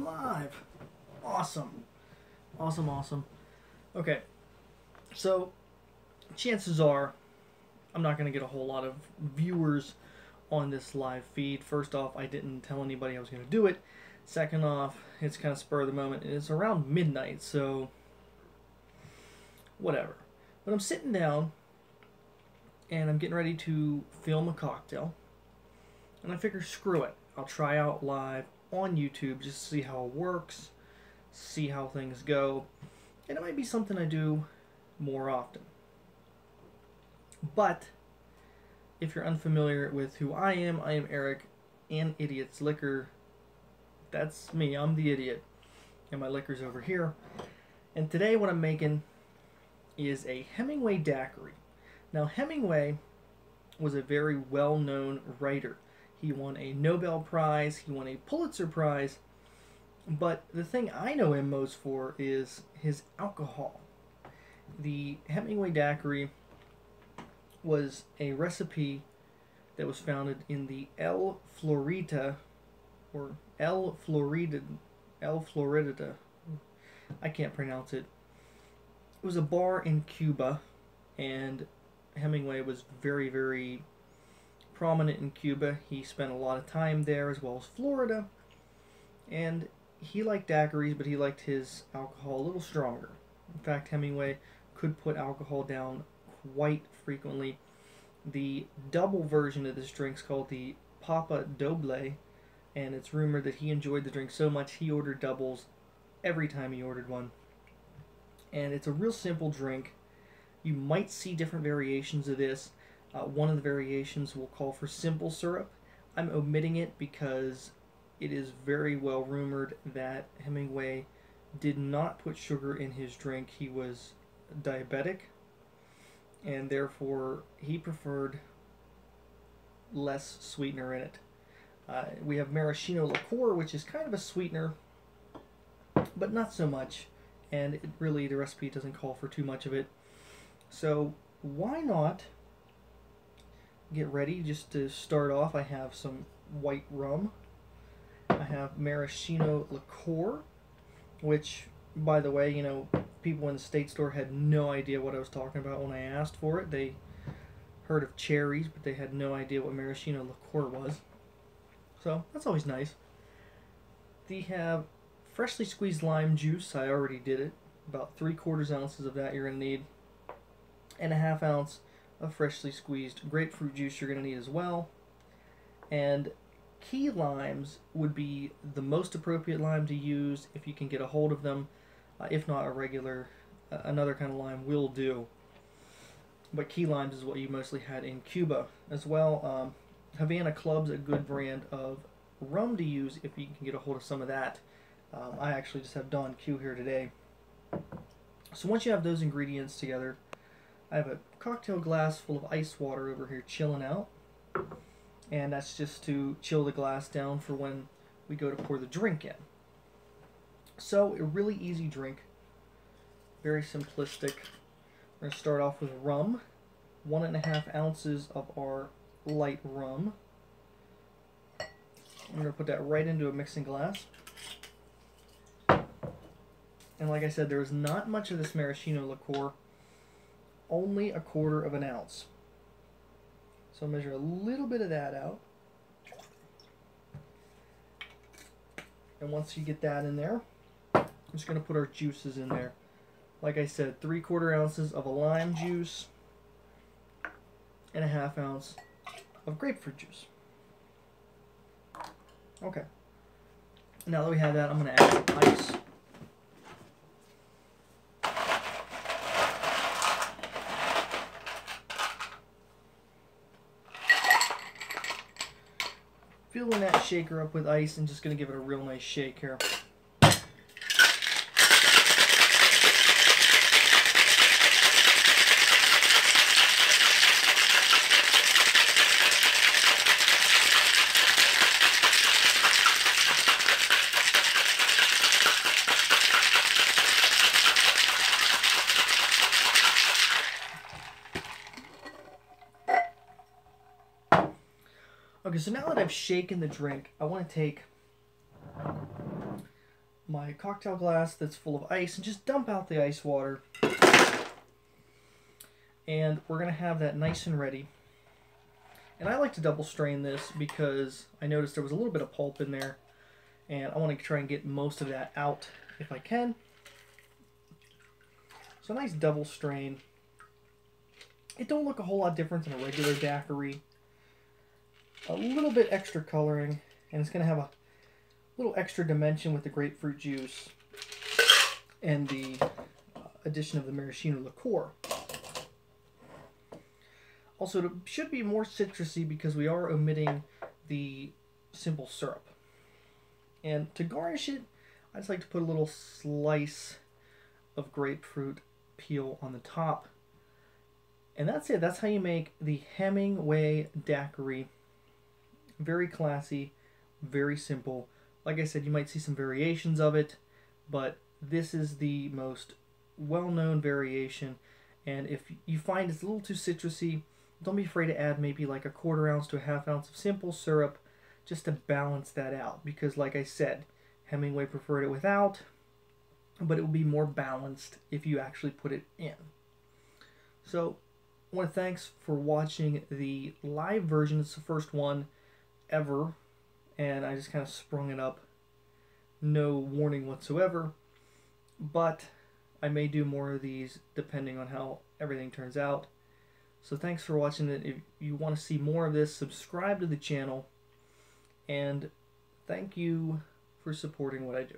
I'm live. Awesome. Awesome, awesome. Okay, so chances are I'm not going to get a whole lot of viewers on this live feed. First off, I didn't tell anybody I was going to do it. Second off, it's kind of spur of the moment. It's around midnight, so whatever. But I'm sitting down and I'm getting ready to film a cocktail. And I figure, screw it. I'll try out live on YouTube just to see how it works, see how things go. And it might be something I do more often. But if you're unfamiliar with who I am Eric, and Idiot's Liquor. That's me, I'm the idiot. And my liquor's over here. And today what I'm making is a Hemingway Daiquiri. Now Hemingway was a very well-known writer. He won a Nobel Prize, he won a Pulitzer Prize, but the thing I know him most for is his alcohol. The Hemingway Daiquiri was a recipe that was founded in the El Florida, I can't pronounce it. It was a bar in Cuba, and Hemingway was very, very prominent in Cuba. He spent a lot of time there as well as Florida, and he liked daiquiris, but he liked his alcohol a little stronger. In fact, Hemingway could put alcohol down quite frequently. The double version of this drink is called the Papa Doble, and it's rumored that he enjoyed the drink so much he ordered doubles every time he ordered one. And it's a real simple drink. You might see different variations of this. One of the variations will call for simple syrup. I'm omitting it because it is very well rumored that Hemingway did not put sugar in his drink. He was diabetic, and therefore he preferred less sweetener in it. We have Maraschino Liqueur, which is kind of a sweetener, but not so much, and the recipe doesn't call for too much of it. So why not get ready? Just to start off, I have some white rum. I have Maraschino Liqueur, which, by the way, people in the state store had no idea what I was talking about when I asked for it. They heard of cherries, but they had no idea what Maraschino Liqueur was. So that's always nice. They have freshly squeezed lime juice. I already did it. About 3/4 ounces of that you're going to need. And a 1/2 ounce of freshly squeezed grapefruit juice you're going to need as well. And key limes would be the most appropriate lime to use if you can get a hold of them. If not, another kind of lime will do. But key limes is what you mostly had in Cuba as well. Havana Club's a good brand of rum to use if you can get a hold of some of that. I actually just have Don Q here today. So once you have those ingredients together, I have a cocktail glass full of ice water over here chilling out. And that's just to chill the glass down for when we go to pour the drink in. So, a really easy drink. Very simplistic. We're going to start off with rum. 1.5 ounces of our light rum. I'm going to put that right into a mixing glass. And like I said, there is not much of this Maraschino Liqueur. Only 1/4 ounce. So I'll measure a little bit of that out. And once you get that in there, I'm just going to put our juices in there. Like I said, 3/4 ounces of a lime juice and a 1/2 ounce of grapefruit juice. Okay. Now that we have that, I'm going to add some ice. Filling that shaker up with ice and just going to give it a real nice shake here. Okay, so now that I've shaken the drink, I want to take my cocktail glass that's full of ice and just dump out the ice water. And we're going to have that nice and ready. And I like to double strain this because I noticed there was a little bit of pulp in there, and I want to try and get most of that out if I can. So a nice double strain. It don't look a whole lot different than a regular daiquiri. A little bit extra coloring, and it's going to have a little extra dimension with the grapefruit juice and the addition of the Maraschino Liqueur. Also, it should be more citrusy because we are omitting the simple syrup. And to garnish it, I just like to put a little slice of grapefruit peel on the top. And that's it. That's how you make the Hemingway Daiquiri. Very classy, very simple. Like I said, you might see some variations of it, but this is the most well-known variation. And if you find it's a little too citrusy, don't be afraid to add maybe like a 1/4 ounce to a 1/2 ounce of simple syrup just to balance that out. Because like I said, Hemingway preferred it without, but it will be more balanced if you actually put it in. So I want to thanks for watching the live version. It's the first one ever, and I just kind of sprung it up. No warning whatsoever, but I may do more of these depending on how everything turns out. So thanks for watching it. If you want to see more of this, subscribe to the channel, and thank you for supporting what I do.